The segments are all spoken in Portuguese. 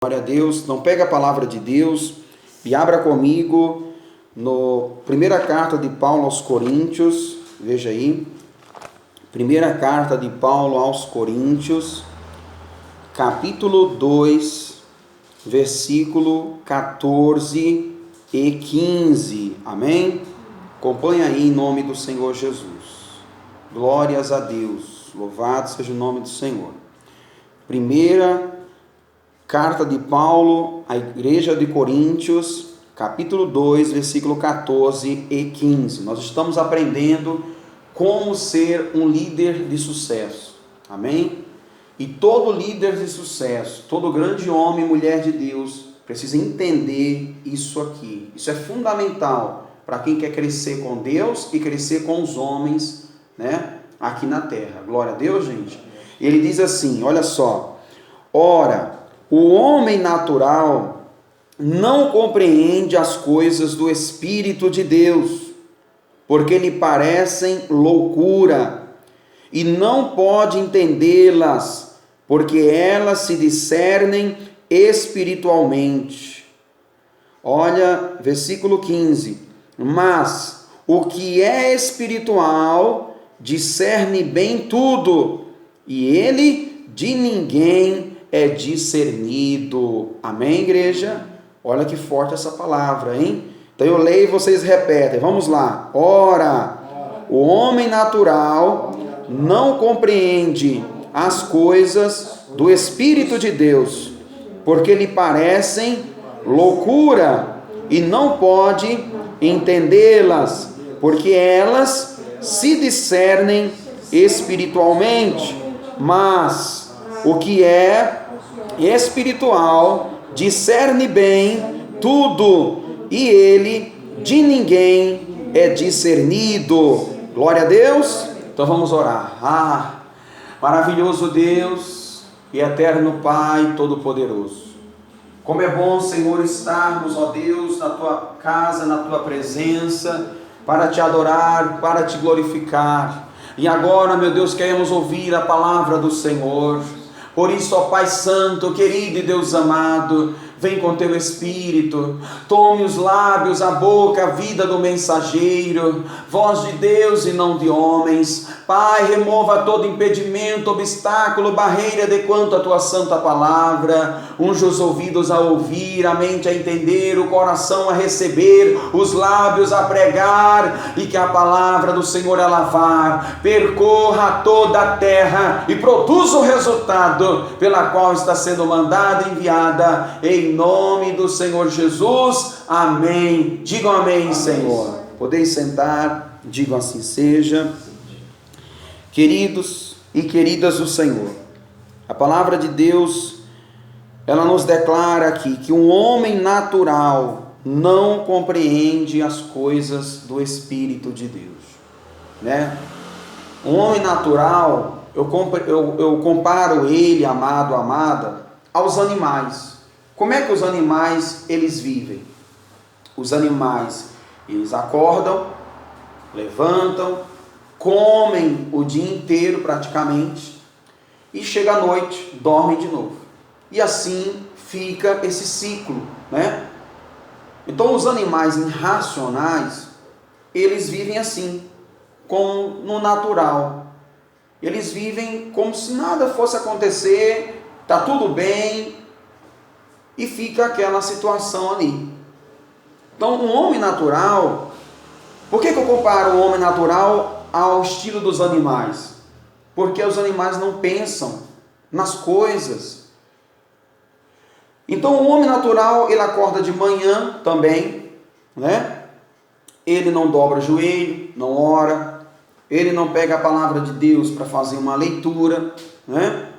Glória a Deus. Então pega a palavra de Deus e abra comigo no primeira carta de Paulo aos Coríntios. Veja aí. Primeira carta de Paulo aos Coríntios, capítulo 2, versículo 14 e 15. Amém? Acompanha aí em nome do Senhor Jesus. Glórias a Deus. Louvado seja o nome do Senhor. Primeira carta de Paulo à igreja de Coríntios, capítulo 2, versículo 14 e 15. Nós estamos aprendendo como ser um líder de sucesso. Amém? E todo líder de sucesso, todo grande homem e mulher de Deus precisa entender isso aqui. Isso é fundamental para quem quer crescer com Deus e crescer com os homens, né, aqui na terra. Glória a Deus, gente. Ele diz assim, olha só: ora, o homem natural não compreende as coisas do Espírito de Deus, porque lhe parecem loucura, e não pode entendê-las, porque elas se discernem espiritualmente. Olha, versículo 15. Mas o que é espiritual discerne bem tudo, e ele de ninguém é discernido. Amém, igreja? Olha que forte essa palavra, hein? Então eu leio e vocês repetem. Vamos lá. Ora, o homem natural não compreende as coisas do Espírito de Deus, porque lhe parecem loucura, e não pode entendê-las, porque elas se discernem espiritualmente. Mas o que é espiritual discerne bem tudo, e ele de ninguém é discernido. Glória a Deus. Então vamos orar. Maravilhoso Deus e eterno Pai Todo-Poderoso, como é bom, Senhor, estarmos, ó Deus, na Tua casa, na Tua presença, para Te adorar, para Te glorificar. E agora, meu Deus, queremos ouvir a palavra do Senhor. Por isso, ó Pai Santo, querido e Deus amado, vem com Teu Espírito, tome os lábios, a boca, a vida do mensageiro, voz de Deus e não de homens. Pai, remova todo impedimento, obstáculo, barreira de quanto a Tua santa palavra. Unge os ouvidos a ouvir, a mente a entender, o coração a receber, os lábios a pregar, e que a palavra do Senhor a lavar, percorra toda a terra e produza o resultado pela qual está sendo mandada e enviada, em nome do Senhor Jesus. Amém. Digam amém, amém. Senhor. Podeis sentar, digam assim seja. Queridos e queridas do Senhor, a palavra de Deus, ela nos declara aqui que um homem natural não compreende as coisas do Espírito de Deus, né? Um homem natural, eu comparo ele, amado, amada, aos animais. Como é que os animais, eles vivem? Os animais, eles acordam, levantam, comem o dia inteiro praticamente, e chega à noite, dormem de novo. E assim fica esse ciclo, né? Então os animais irracionais, eles vivem assim, como no natural. Eles vivem como se nada fosse acontecer, está tudo bem, e fica aquela situação ali. Então um homem natural, por que eu comparo o homem natural ao estilo dos animais? Porque os animais não pensam nas coisas. Então o homem natural, ele acorda de manhã também, né? Ele não dobra o joelho, não ora, ele não pega a palavra de Deus para fazer uma leitura, né?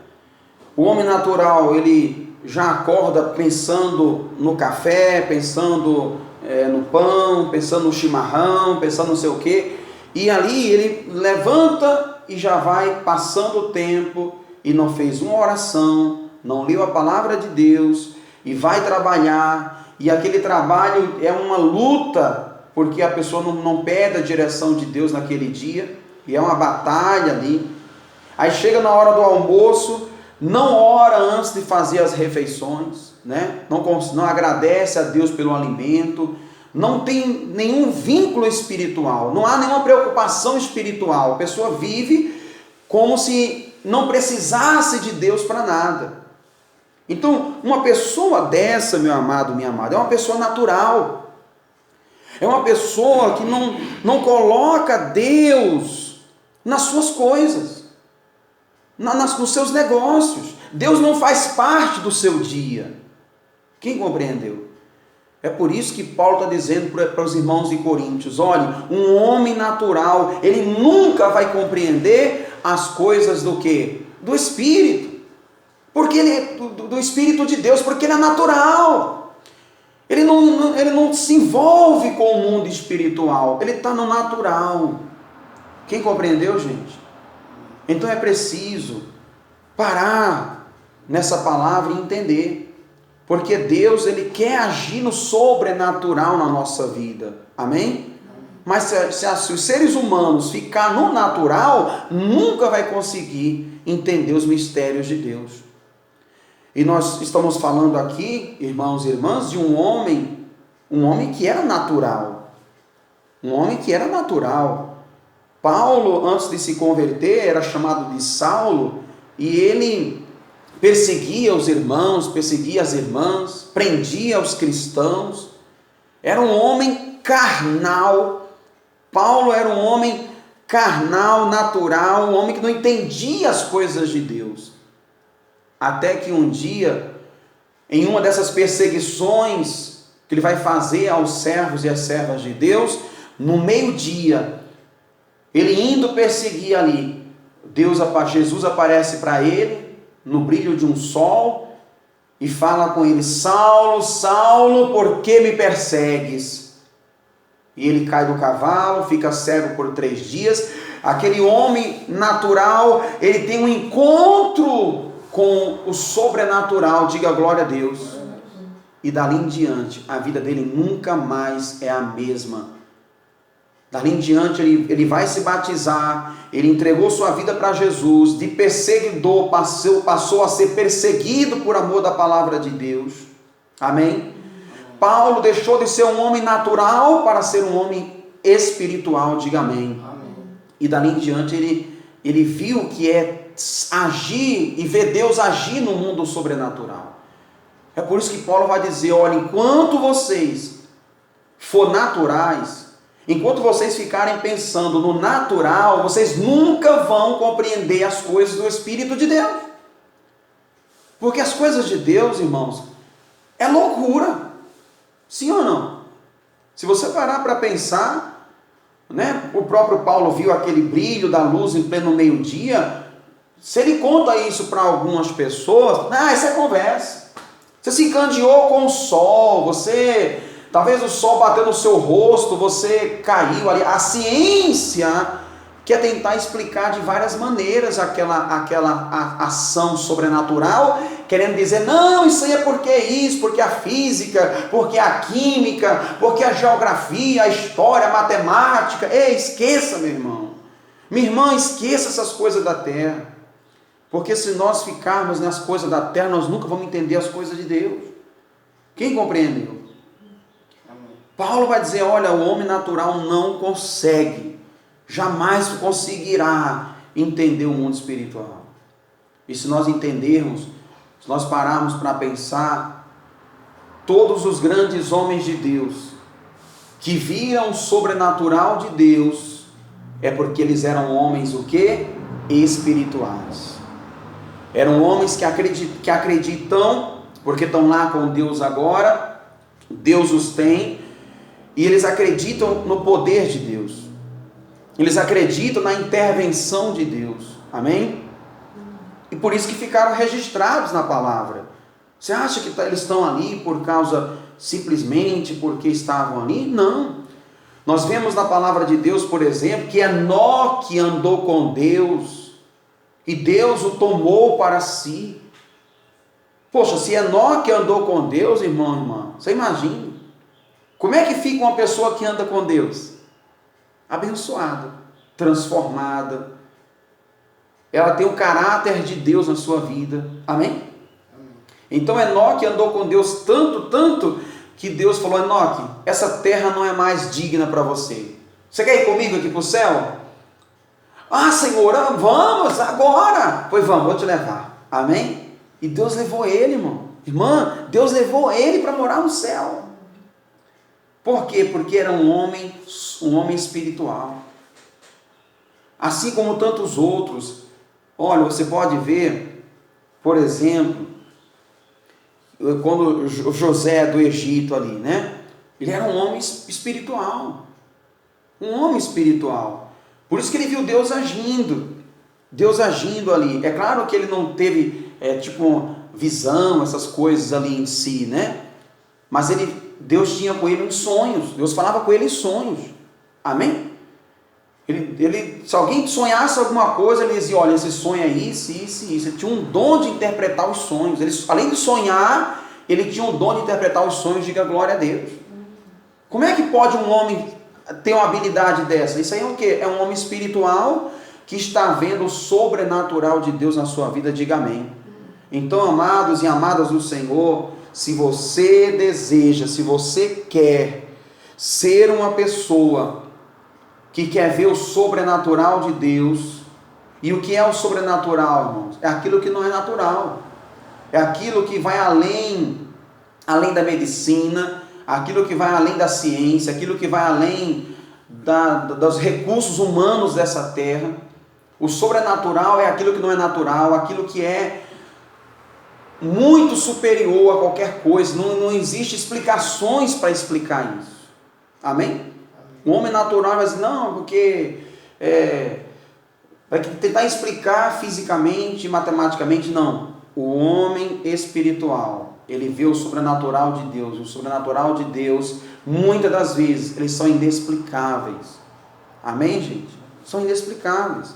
O homem natural, ele já acorda pensando no café, pensando no pão, pensando no chimarrão, pensando não sei o quê. E ali ele levanta e já vai passando o tempo e não fez uma oração, não leu a palavra de Deus e vai trabalhar. E aquele trabalho é uma luta, porque a pessoa não pede a direção de Deus naquele dia, e é uma batalha ali. Aí chega na hora do almoço, não ora antes de fazer as refeições, né? Não agradece a Deus pelo alimento, não tem nenhum vínculo espiritual, não há nenhuma preocupação espiritual. A pessoa vive como se não precisasse de Deus para nada. Então, uma pessoa dessa, meu amado, minha amada, é uma pessoa natural. É uma pessoa que não coloca Deus nas suas coisas, nos seus negócios. Deus não faz parte do seu dia. Quem compreendeu? É por isso que Paulo está dizendo para os irmãos de Coríntios: olha, um homem natural, ele nunca vai compreender as coisas do quê? Do Espírito. Porque ele é do Espírito de Deus, porque ele é natural. Ele não se envolve com o mundo espiritual, ele está no natural. Quem compreendeu, gente? Então é preciso parar nessa palavra e entender. Porque Deus, ele quer agir no sobrenatural na nossa vida. Amém? Mas se os seres humanos ficar no natural, nunca vai conseguir entender os mistérios de Deus. E nós estamos falando aqui, irmãos e irmãs, de um homem que era natural. Um homem que era natural. Paulo, antes de se converter, era chamado de Saulo, e ele perseguia os irmãos, perseguia as irmãs, prendia os cristãos. Era um homem carnal. Paulo era um homem carnal, natural, um homem que não entendia as coisas de Deus. Até que um dia, em uma dessas perseguições que ele vai fazer aos servos e às servas de Deus, no meio-dia, ele indo perseguir ali, Jesus aparece para ele, no brilho de um sol, e fala com ele: Saulo, Saulo, por que me persegues? E ele cai do cavalo, fica cego por 3 dias. Aquele homem natural, ele tem um encontro com o sobrenatural, diga glória a Deus. E dali em diante, a vida dele nunca mais é a mesma. Dali em diante ele vai se batizar, ele entregou sua vida para Jesus, de perseguidor passou a ser perseguido por amor da palavra de Deus. Amém? Paulo deixou de ser um homem natural para ser um homem espiritual, diga amém. E dali em diante ele viu que é agir e ver Deus agir no mundo sobrenatural. É por isso que Paulo vai dizer: olha, enquanto vocês for naturais, enquanto vocês ficarem pensando no natural, vocês nunca vão compreender as coisas do Espírito de Deus. Porque as coisas de Deus, irmãos, é loucura. Sim ou não? Se você parar para pensar, né, o próprio Paulo viu aquele brilho da luz em pleno meio-dia. Se ele conta isso para algumas pessoas, isso é conversa. Você se encandeou com o sol, talvez o sol bateu no seu rosto, você caiu ali. A ciência quer tentar explicar de várias maneiras aquela ação sobrenatural, querendo dizer: não, isso aí é porque isso, porque a física, porque a química, porque a geografia, a história, a matemática. Ei, esqueça, meu irmão. Minha irmã, esqueça essas coisas da terra. Porque se nós ficarmos nas coisas da terra, nós nunca vamos entender as coisas de Deus. Quem compreendeu? Paulo vai dizer: olha, o homem natural não consegue, jamais conseguirá entender o mundo espiritual. E se nós entendermos, se nós pararmos para pensar, todos os grandes homens de Deus, que viram o sobrenatural de Deus, é porque eles eram homens o quê? Espirituais. Eram homens que acreditam, porque estão lá com Deus agora, Deus os tem, e eles acreditam no poder de Deus. Eles acreditam na intervenção de Deus. Amém? E por isso que ficaram registrados na palavra. Você acha que eles estão ali por causa, simplesmente porque estavam ali? Não. Nós vemos na palavra de Deus, por exemplo, que Enoque andou com Deus, e Deus o tomou para si. Poxa, se Enoque andou com Deus, irmão, você imagina. Como é que fica uma pessoa que anda com Deus? Abençoada, transformada. Ela tem o caráter de Deus na sua vida. Amém? Então Enoque andou com Deus tanto, que Deus falou: Enoque, essa terra não é mais digna para você. Você quer ir comigo aqui para o céu? Ah, Senhor, vamos agora. Pois vamos, vou te levar. Amém? E Deus levou ele, irmão. Irmã, Deus levou ele para morar no céu. Por quê? Porque era um homem espiritual. Assim como tantos outros. Olha, você pode ver, por exemplo, quando José do Egito ali, né? Ele era um homem espiritual. Um homem espiritual. Por isso que ele viu Deus agindo. Deus agindo ali. É claro que ele não teve, visão, essas coisas ali em si, né? Mas Deus tinha com ele em sonhos. Deus falava com ele em sonhos. Amém? Se alguém sonhasse alguma coisa, ele dizia: olha, esse sonho é isso. Ele tinha um dom de interpretar os sonhos. Ele, além de sonhar, ele tinha um dom de interpretar os sonhos. Diga glória a Deus. Como é que pode um homem ter uma habilidade dessa? Isso aí é o quê? É um homem espiritual que está vendo o sobrenatural de Deus na sua vida. Diga amém. Então, amados e amadas do Senhor, se você deseja, se você quer ser uma pessoa que quer ver o sobrenatural de Deus, e o que é o sobrenatural, irmãos? É aquilo que não é natural, é aquilo que vai além da medicina, aquilo que vai além da ciência, aquilo que vai além dos recursos humanos dessa terra. O sobrenatural é aquilo que não é natural, aquilo que é muito superior a qualquer coisa. Não existe explicações para explicar isso. Amém? O homem natural vai dizer: não, porque vai tentar explicar fisicamente, matematicamente. Não. O homem espiritual, ele vê o sobrenatural de Deus. O sobrenatural de Deus, muitas das vezes, eles são inexplicáveis. Amém, gente? São inexplicáveis.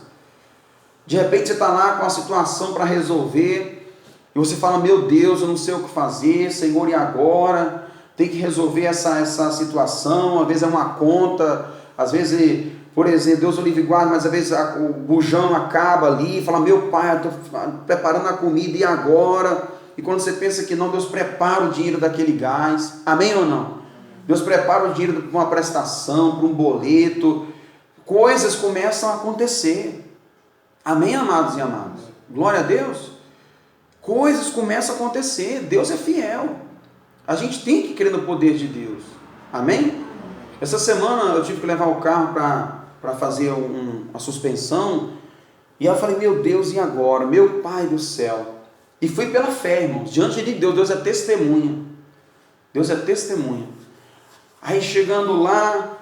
De repente você está lá com a situação para resolver, e você fala: meu Deus, eu não sei o que fazer, Senhor, e agora? Tem que resolver essa situação. Às vezes é uma conta, às vezes, por exemplo, Deus o livre e guarde, mas às vezes o bujão acaba ali, fala: meu pai, eu estou preparando a comida, e agora? E quando você pensa que não, Deus prepara o dinheiro daquele gás. Amém ou não? Deus prepara o dinheiro para uma prestação, para um boleto. Coisas começam a acontecer. Amém, amados e amadas? Glória a Deus. Coisas começam a acontecer. Deus é fiel. A gente tem que crer no poder de Deus. Amém? Essa semana eu tive que levar o carro para fazer uma suspensão. E eu falei: meu Deus, e agora? Meu Pai do céu. E fui pela fé, irmãos. Diante de Deus. Deus é testemunha. Deus é testemunha. Aí chegando lá,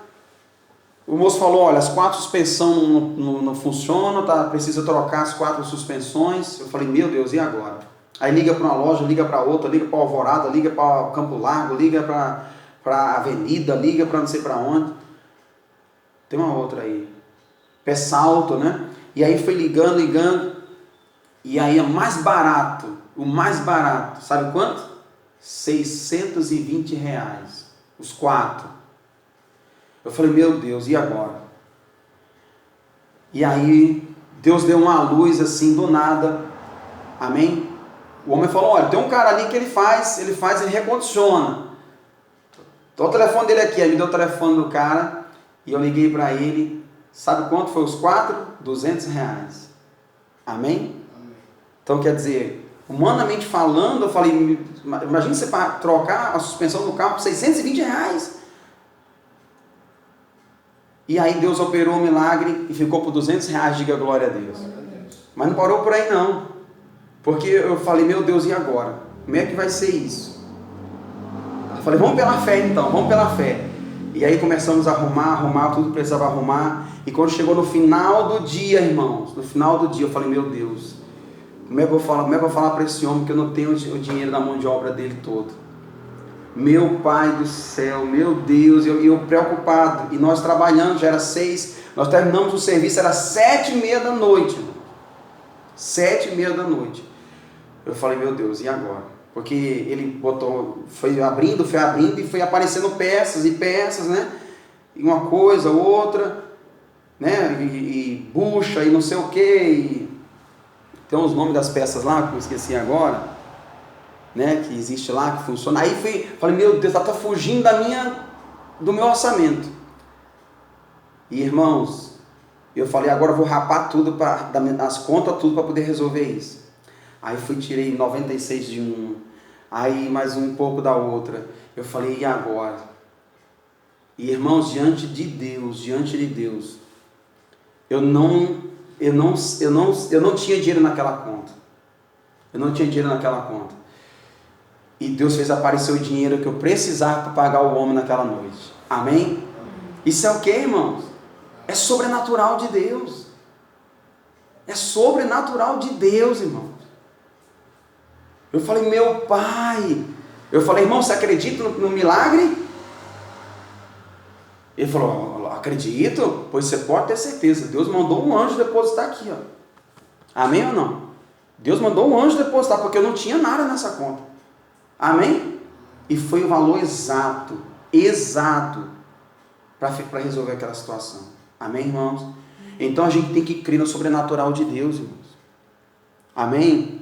o moço falou: olha, as 4 suspensões não funcionam, tá? Precisa trocar as 4 suspensões. Eu falei: meu Deus, e agora? Aí liga para uma loja, liga para outra, liga para Alvorada, liga para Campo Largo, liga para a Avenida, liga para não sei para onde. Tem uma outra aí, Pé Salto, né? E aí foi ligando, e aí o mais barato, sabe quanto? R$620, os 4. Eu falei: meu Deus, e agora? E aí Deus deu uma luz assim do nada. Amém? O homem falou: olha, tem um cara ali que ele recondiciona. Então, o telefone dele aqui. Aí me deu o telefone do cara e eu liguei para ele. Sabe quanto foi os 4? R$200. Amém? Então, quer dizer, humanamente falando, eu falei: imagina você trocar a suspensão do carro por R$620. E aí Deus operou um milagre e ficou por R$200. Diga glória a Deus. Mas não parou por aí não. Porque eu falei: meu Deus, e agora? Como é que vai ser isso? Eu falei: vamos pela fé então, vamos pela fé. E aí começamos a arrumar tudo que precisava arrumar. E quando chegou no final do dia, irmãos, no final do dia, eu falei: meu Deus, como é que eu vou falar para esse homem que eu não tenho o dinheiro da mão de obra dele todo? Meu Pai do céu, meu Deus, eu preocupado. E nós trabalhando, já era 6, nós terminamos o serviço, era 7h30 da noite. 7h30 da noite. Eu falei: meu Deus, e agora? Porque ele foi abrindo e foi aparecendo peças, né? E uma coisa, outra, né? E bucha, e não sei o que. Tem uns nomes das peças lá, que eu esqueci agora. né, que existe lá, que funciona. Aí falei, meu Deus, ela está fugindo do meu orçamento. E irmãos, eu falei, agora eu vou rapar tudo, as contas, tudo para poder resolver isso. Aí tirei 96 de um, aí mais um pouco da outra. Eu falei, e agora? E irmãos, diante de Deus, eu não tinha dinheiro naquela conta. E Deus fez aparecer o dinheiro que eu precisava para pagar o homem naquela noite. Amém? Isso é o que, irmãos? É sobrenatural de Deus. É sobrenatural de Deus, irmãos. Eu falei, meu pai. Eu falei, irmão, você acredita no milagre? Ele falou, acredito? Pois você pode ter certeza. Deus mandou um anjo depositar aqui, ó. Amém ou não? Deus mandou um anjo depositar, porque eu não tinha nada nessa conta. Amém? E foi o valor exato para resolver aquela situação. Amém, irmãos? Então a gente tem que crer no sobrenatural de Deus, irmãos. Amém?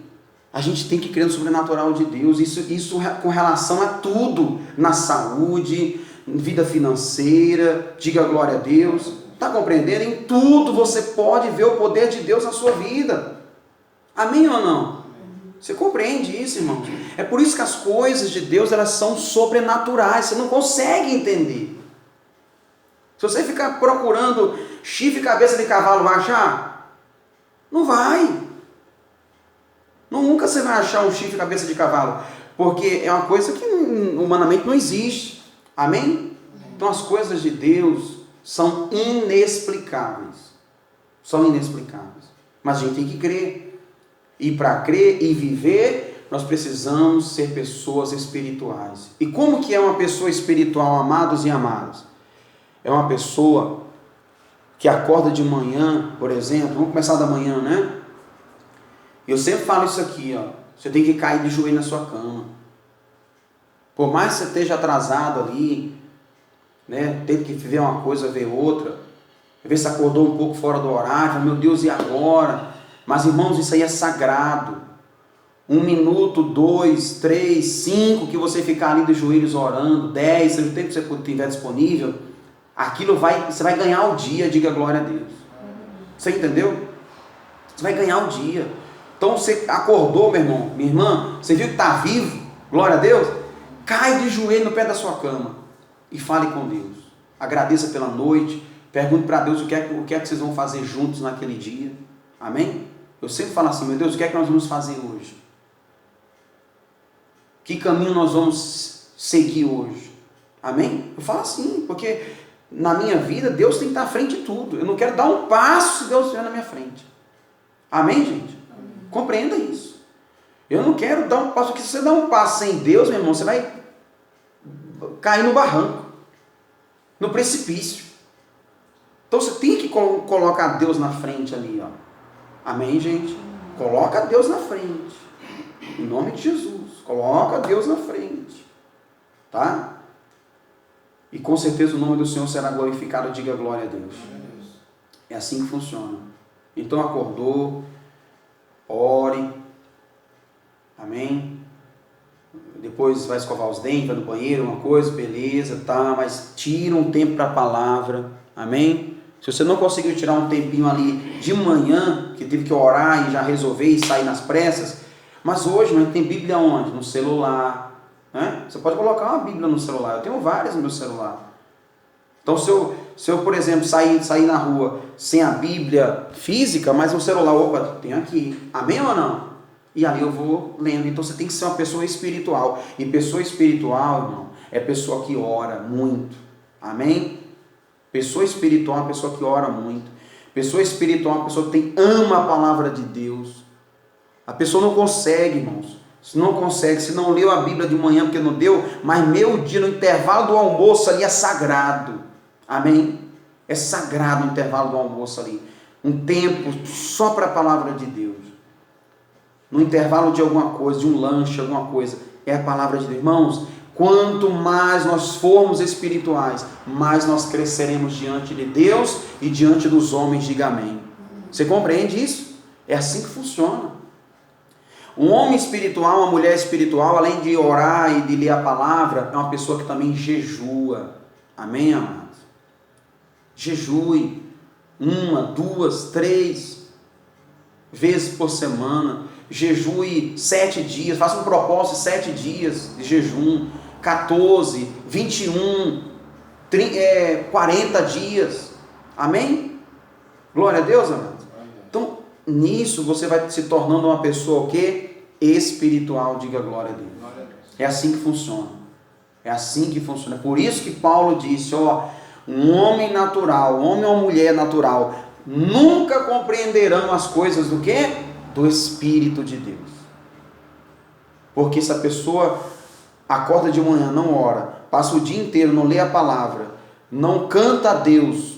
A gente tem que crer no sobrenatural de Deus. Isso com relação a tudo. Na saúde, vida financeira. Diga glória a Deus. Está compreendendo? Em tudo você pode ver o poder de Deus na sua vida. Amém ou não? Você compreende isso, irmãos? É por isso que as coisas de Deus, elas são sobrenaturais. Você não consegue entender. Se você ficar procurando chifre e cabeça de cavalo, vai achar? Não vai. Nunca você vai achar um chifre e cabeça de cavalo. Porque é uma coisa que humanamente não existe. Amém? Então as coisas de Deus são inexplicáveis. Mas a gente tem que crer. E para crer e viver, nós precisamos ser pessoas espirituais. E como que é uma pessoa espiritual, amados e amadas? É uma pessoa que acorda de manhã, por exemplo, vamos começar da manhã, né? Eu sempre falo isso aqui, ó. Você tem que cair de joelho na sua cama. Por mais que você esteja atrasado ali, né? Tendo que ver uma coisa, ver outra. Às vezes você acordou um pouco fora do horário, meu Deus, e agora? Mas irmãos, isso aí é sagrado. 1 minuto, 2, 3, 5, que você ficar ali de joelhos orando, 10, seja o tempo que você tiver disponível, você vai ganhar o dia, diga glória a Deus. Você entendeu? Você vai ganhar o dia. Então você acordou, meu irmão, minha irmã, você viu que está vivo, glória a Deus, cai de joelho no pé da sua cama e fale com Deus. Agradeça pela noite, pergunte para Deus o que é que vocês vão fazer juntos naquele dia. Amém? Eu sempre falo assim, meu Deus, o que é que nós vamos fazer hoje? Que caminho nós vamos seguir hoje? Amém? Eu falo assim, porque na minha vida Deus tem que estar à frente de tudo. Eu não quero dar um passo se Deus estiver na minha frente. Amém, gente? Compreenda isso. Eu não quero dar um passo, porque se você dar um passo sem Deus, meu irmão, você vai cair no barranco, no precipício. Então você tem que colocar Deus na frente ali, ó. Amém, gente? Coloca Deus na frente. Em nome de Jesus. Coloca Deus na frente. Tá? E com certeza o nome do Senhor será glorificado. Diga glória a Deus. É assim que funciona. Então acordou, ore. Amém? Depois vai escovar os dentes, vai no banheiro, uma coisa, beleza, tá? Mas tira um tempo para a palavra. Amém? Se você não conseguiu tirar um tempinho ali de manhã, que teve que orar e já resolver e sair nas pressas, mas hoje, mas tem Bíblia onde? No celular, né? Você pode colocar uma Bíblia no celular. Eu tenho várias no meu celular. Então se eu por exemplo, sair na rua sem a Bíblia física, mas no celular, opa, tenho aqui. Amém ou não? E ali eu vou lendo. Então você tem que ser uma pessoa espiritual. E pessoa espiritual, irmão, é pessoa que ora muito. Amém? Pessoa espiritual é uma pessoa que ora muito. Pessoa espiritual é uma pessoa que ama a palavra de Deus. A pessoa não consegue, irmãos. Se não leu a Bíblia de manhã porque não deu, mas meio dia no intervalo do almoço ali é sagrado. Amém? É sagrado o intervalo do almoço ali. Um tempo só para a palavra de Deus. No intervalo de alguma coisa, de um lanche, alguma coisa, é a palavra de Deus. Irmãos, quanto mais nós formos espirituais, mais nós cresceremos diante de Deus e diante dos homens. Diga amém. Você compreende isso? É assim que funciona. Um homem espiritual, uma mulher espiritual, além de orar e de ler a palavra, é uma pessoa que também jejua. Amém, amados? Jejue 1, 2, 3 vezes por semana. Jejue 7 dias, faça um propósito de 7 dias de jejum, 14, 21, 40 dias. Amém? Glória a Deus, amados. Então, nisso você vai se tornando uma pessoa o quê? Espiritual. Diga glória a Deus. É assim que funciona. É assim que funciona. Por isso que Paulo disse, um homem natural, um homem ou mulher natural, nunca compreenderão as coisas do quê? Do Espírito de Deus. Porque se a pessoa acorda de manhã, não ora, passa o dia inteiro, não lê a palavra, não canta a Deus,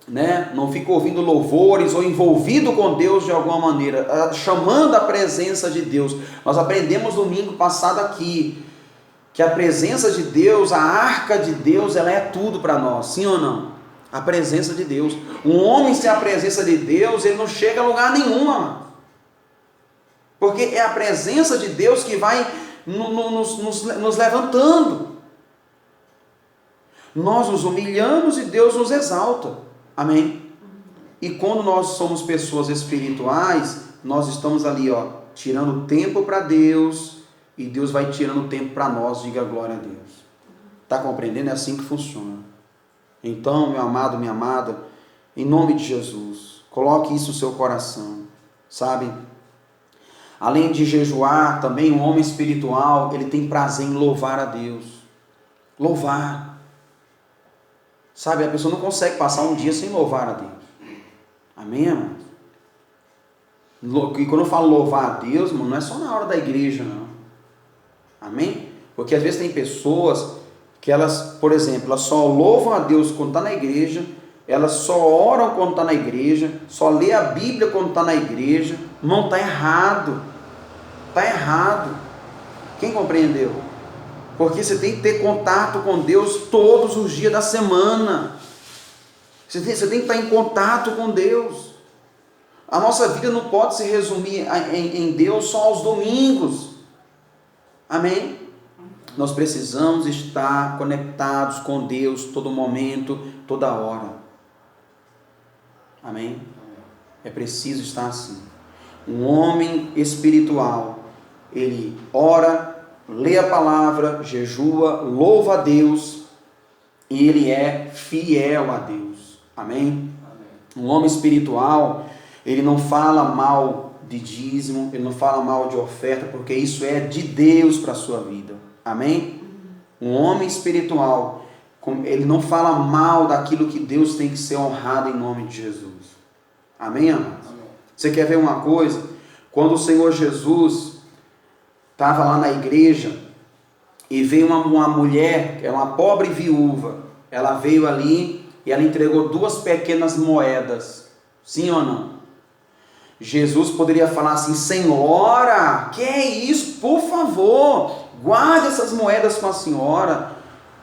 né? Não fica ouvindo louvores ou envolvido com Deus de alguma maneira, chamando a presença de Deus. Nós aprendemos domingo passado aqui, que a presença de Deus, a arca de Deus, ela é tudo para nós, sim ou não? A presença de Deus. Um homem sem a presença de Deus, ele não chega a lugar nenhum, amado. Porque é a presença de Deus que vai nos levantando. Nós nos humilhamos e Deus nos exalta. Amém? E quando nós somos pessoas espirituais, nós estamos ali, tirando tempo para Deus, e Deus vai tirando tempo para nós. Diga glória a Deus. Está compreendendo? É assim que funciona. Então, meu amado, minha amada, em nome de Jesus, coloque isso no seu coração, sabe? Além de jejuar, também um homem espiritual, ele tem prazer em louvar a Deus. Louvar. Sabe, a pessoa não consegue passar um dia sem louvar a Deus. Amém, amados? E quando eu falo louvar a Deus, irmão, não é só na hora da igreja, não. Amém? Porque às vezes tem pessoas que elas, por exemplo, elas só louvam a Deus quando está na igreja, elas só oram quando está na igreja, só lê a Bíblia quando está na igreja. Não, está errado. Está errado. Quem compreendeu? Porque você tem que ter contato com Deus todos os dias da semana. Você tem que estar em contato com Deus. A nossa vida não pode se resumir em Deus só aos domingos. Amém? Nós precisamos estar conectados com Deus todo momento, toda hora. Amém? É preciso estar assim. Um homem espiritual, ele ora, lê a palavra, jejua, louva a Deus, e ele é fiel a Deus. Amém? Um homem espiritual, ele não fala mal de dízimo, ele não fala mal de oferta, porque isso é de Deus para a sua vida. Amém? Um homem espiritual, ele não fala mal daquilo que Deus tem que ser honrado em nome de Jesus. Amém, amados? Você quer ver uma coisa? Quando o Senhor Jesus estava lá na igreja e veio uma mulher, que é uma pobre viúva, ela veio ali e ela entregou 2 pequenas moedas. Sim ou não? Jesus poderia falar assim: Senhora, que é isso? Por favor, guarde essas moedas com a senhora,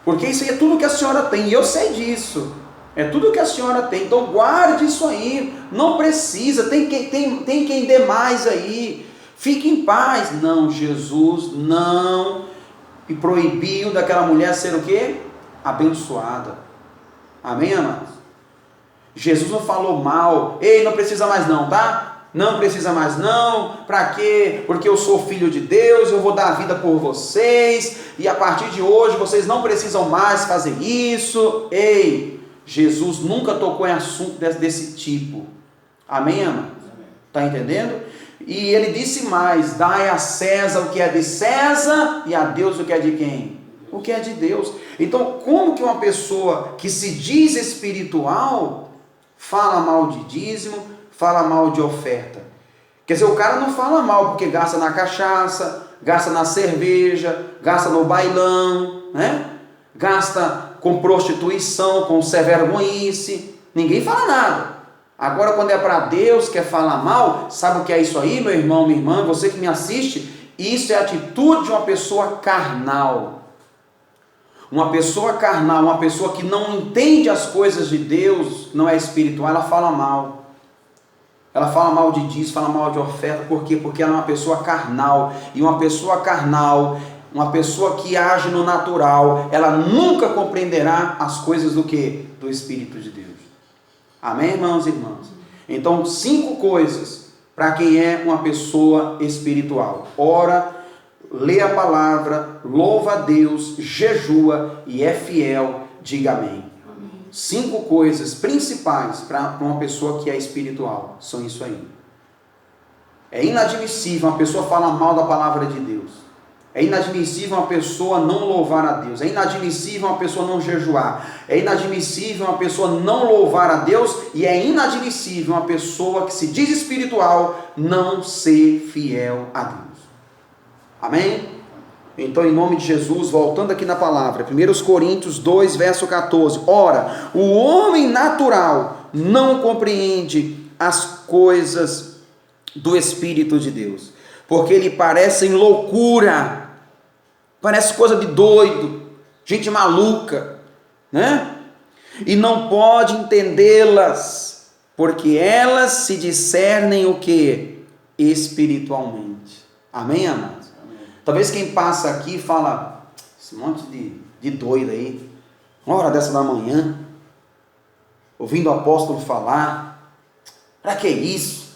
porque isso aí é tudo que a senhora tem, e eu sei disso. É tudo que a senhora tem, então guarde isso aí, não precisa, tem quem dê mais aí, fique em paz. Não, Jesus não, e proibiu daquela mulher ser o quê? Abençoada. Amém, amados? Jesus não falou mal, ei, não precisa mais não, tá? Não precisa mais não, para quê? Porque eu sou filho de Deus, eu vou dar a vida por vocês, e a partir de hoje vocês não precisam mais fazer isso. Ei, Jesus nunca tocou em assunto desse tipo. Amém, amados? Está entendendo? E ele disse mais: dai a César o que é de César e a Deus o que é de quem? O que é de Deus. Então, como que uma pessoa que se diz espiritual fala mal de dízimo, fala mal de oferta? Quer dizer, o cara não fala mal porque gasta na cachaça, gasta na cerveja, gasta no bailão, né? Gasta com prostituição, com vergonhice. Ninguém fala nada. Agora, quando é para Deus, quer falar mal, sabe o que é isso aí, meu irmão, minha irmã, você que me assiste? Isso é a atitude de uma pessoa carnal. Uma pessoa carnal, uma pessoa que não entende as coisas de Deus, não é espiritual, ela fala mal. Ela fala mal de dízimo, fala mal de oferta, por quê? Porque ela é uma pessoa carnal, e uma pessoa carnal, uma pessoa que age no natural, ela nunca compreenderá as coisas do que? Do Espírito de Deus. Amém, irmãos e irmãs? Então, 5 coisas para quem é uma pessoa espiritual: ora, lê a palavra, louva a Deus, jejua e é fiel, diga amém. 5 coisas principais para uma pessoa que é espiritual são isso aí. É inadmissível uma pessoa falar mal da palavra de Deus. É inadmissível uma pessoa não louvar a Deus. É inadmissível uma pessoa não jejuar. É inadmissível uma pessoa não louvar a Deus. E é inadmissível uma pessoa que se diz espiritual não ser fiel a Deus. Amém? Então, em nome de Jesus, voltando aqui na palavra, 1 Coríntios 2, verso 14. Ora, o homem natural não compreende as coisas do Espírito de Deus, porque lhe parecem loucura, parece coisa de doido, gente maluca, né? E não pode entendê-las, porque elas se discernem o que? Espiritualmente. Amém, amados? Talvez quem passa aqui fala, esse monte de doido aí, uma hora dessa da manhã, ouvindo o apóstolo falar, para que isso?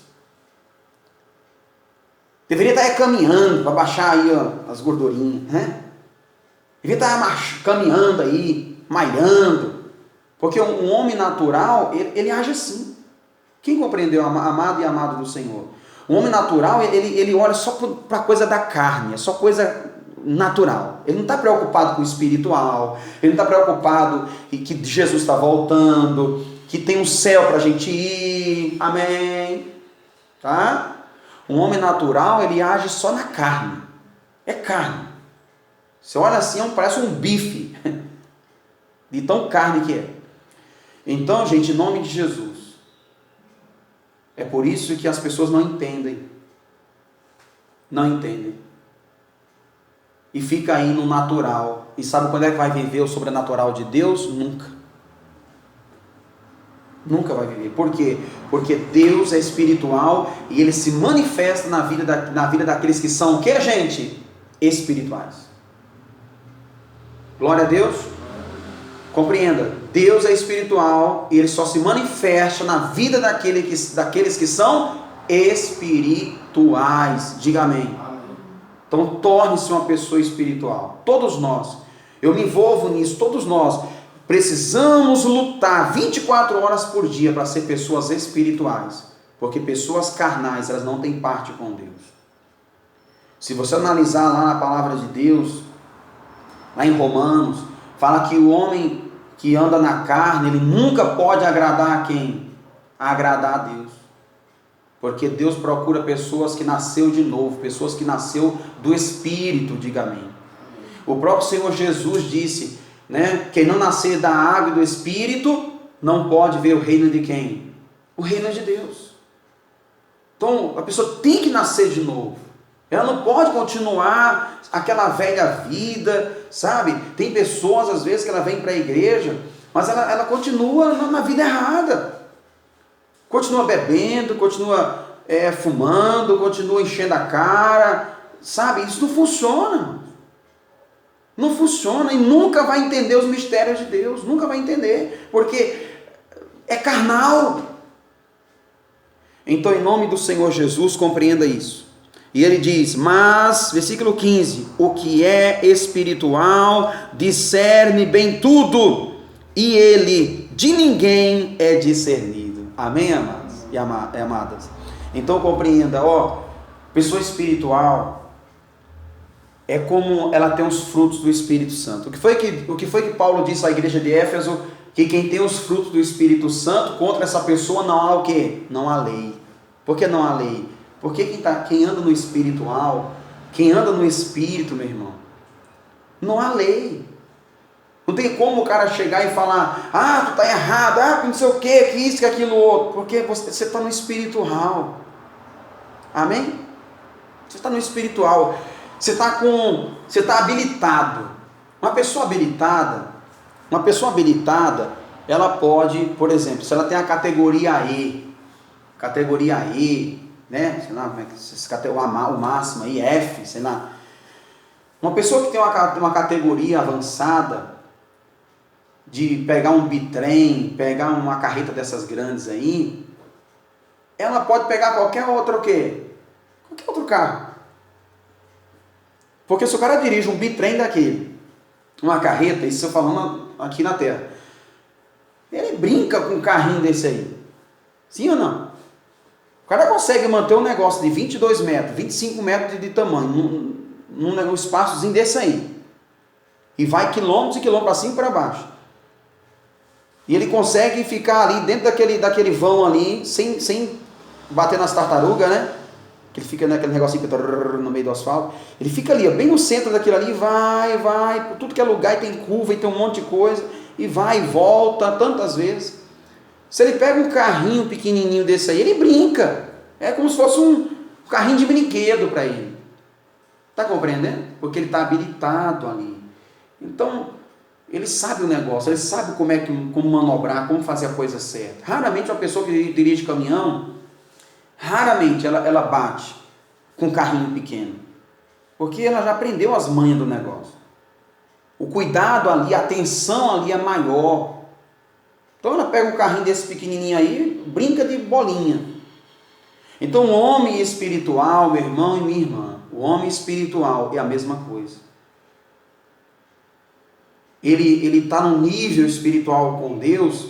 Deveria estar caminhando para baixar aí as gordurinhas, né? Deveria estar caminhando aí, malhando, porque um homem natural, ele age assim. Quem compreendeu, amado e amado do Senhor? O homem natural, ele olha só para a coisa da carne, é só coisa natural. Ele não está preocupado com o espiritual, ele não está preocupado que Jesus está voltando, que tem um céu para a gente ir, amém? Tá? Um homem natural, ele age só na carne, é carne. Você olha assim, parece um bife, de tão carne que é. Então, gente, em nome de Jesus, é por isso que as pessoas não entendem. Não entendem. E fica aí no natural. E sabe quando é que vai viver o sobrenatural de Deus? Nunca. Nunca vai viver. Por quê? Porque Deus é espiritual e Ele se manifesta na vida daqueles que são o que, gente? Espirituais. Glória a Deus. Compreenda, Deus é espiritual e Ele só se manifesta na vida daqueles que são espirituais. Diga amém. Então torne-se uma pessoa espiritual. Todos nós, eu me envolvo nisso, todos nós precisamos lutar 24 horas por dia para ser pessoas espirituais. Porque pessoas carnais, elas não têm parte com Deus. Se você analisar lá na palavra de Deus, lá em Romanos, fala que o homem que anda na carne, ele nunca pode agradar a quem? Agradar a Deus. Porque Deus procura pessoas que nasceu de novo, pessoas que nasceu do Espírito, diga amém. O próprio Senhor Jesus disse, né, quem não nascer da água e do Espírito, não pode ver o reino de quem? O reino de Deus. Então, a pessoa tem que nascer de novo. Ela não pode continuar aquela velha vida, sabe? Tem pessoas, às vezes, que ela vem para a igreja, mas ela continua na vida errada. Continua bebendo, continua fumando, continua enchendo a cara, sabe? Isso não funciona. Não funciona e nunca vai entender os mistérios de Deus. Nunca vai entender, porque é carnal. Então, em nome do Senhor Jesus, compreenda isso. E ele diz, mas, versículo 15, o que é espiritual discerne bem tudo, e ele de ninguém é discernido. Amém, amados e amadas? Então compreenda, pessoa espiritual é como ela tem os frutos do Espírito Santo. O que foi que Paulo disse à igreja de Éfeso? Que quem tem os frutos do Espírito Santo, contra essa pessoa não há o quê? Não há lei. Por que não há lei? Porque quem anda no espiritual, quem anda no Espírito, meu irmão, não há lei. Não tem como o cara chegar e falar, tu está errado, não sei o que isso, que aquilo outro, porque você está no espiritual. Amém? Você está no espiritual. Você está habilitado. Uma pessoa habilitada, ela pode, por exemplo, se ela tem a categoria E, categoria E, né? Sei lá, como é que o máximo aí, F, sei lá. Uma pessoa que tem uma categoria avançada, de pegar um bitrem, pegar uma carreta dessas grandes aí, ela pode pegar qualquer outro o quê? Qualquer outro carro. Porque se o cara dirige um bitrem daquele, uma carreta, isso eu falando aqui na Terra, ele brinca com um carrinho desse aí. Sim ou não? O cara consegue manter um negócio de 22 metros, 25 metros de tamanho, num espaçozinho desse aí. E vai quilômetros e quilômetros para cima e para baixo. E ele consegue ficar ali dentro daquele vão ali, sem bater nas tartarugas, né? Que ele fica naquele negocinho no meio do asfalto. Ele fica ali, bem no centro daquilo ali, vai, por tudo que é lugar, e tem curva, e tem um monte de coisa, e vai e volta tantas vezes. Se ele pega um carrinho pequenininho desse aí, ele brinca. É como se fosse um carrinho de brinquedo para ele. Está compreendendo? Porque ele está habilitado ali. Então, ele sabe o negócio, ele sabe como manobrar, como fazer a coisa certa. Raramente uma pessoa que dirige caminhão, raramente ela bate com um carrinho pequeno. Porque ela já aprendeu as manhas do negócio. O cuidado ali, a atenção ali é maior. Então ela pega um carrinho desse pequenininho aí, brinca de bolinha. Então o homem espiritual, meu irmão e minha irmã, o homem espiritual é a mesma coisa. Ele está num nível espiritual com Deus,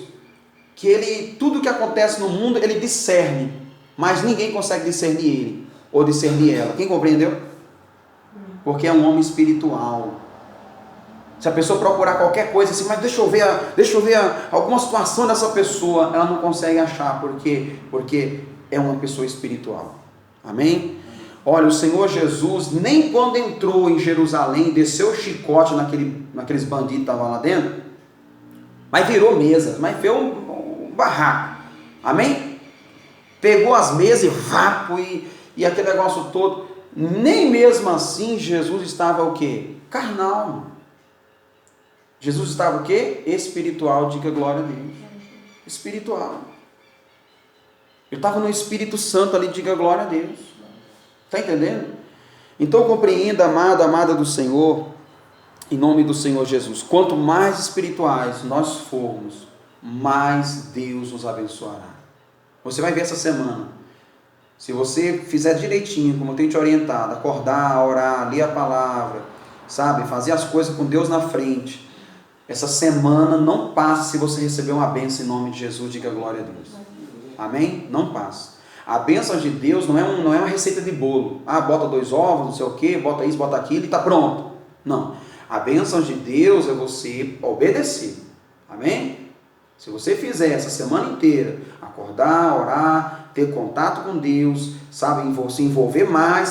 que tudo que acontece no mundo, ele discerne, mas ninguém consegue discernir ele, ou discernir ela. Quem compreendeu? Porque é um homem espiritual. Se a pessoa procurar qualquer coisa assim, mas deixa eu ver alguma situação dessa pessoa, ela não consegue achar, porque é uma pessoa espiritual. Amém? Olha, o Senhor Jesus, nem quando entrou em Jerusalém, desceu o chicote naqueles bandidos que estavam lá dentro, mas virou mesa, mas fez um barraco. Amém? Pegou as mesas e aquele negócio todo. Nem mesmo assim Jesus estava o quê? Carnal. Jesus estava o quê? Espiritual. Diga glória a Deus. Espiritual. Ele estava no Espírito Santo ali, diga glória a Deus. Está entendendo? Então compreenda, amado, amada do Senhor, em nome do Senhor Jesus. Quanto mais espirituais nós formos, mais Deus nos abençoará. Você vai ver essa semana. Se você fizer direitinho, como eu tenho te orientado, acordar, orar, ler a palavra, sabe, fazer as coisas com Deus na frente, essa semana não passa se você receber uma bênção em nome de Jesus, diga glória a Deus. Amém? Não passa. A bênção de Deus não é uma receita de bolo. Bota 2 ovos, não sei o que, bota isso, bota aquilo e está pronto. Não. A bênção de Deus é você obedecer. Amém? Se você fizer essa semana inteira, acordar, orar, ter contato com Deus, sabe, se envolver mais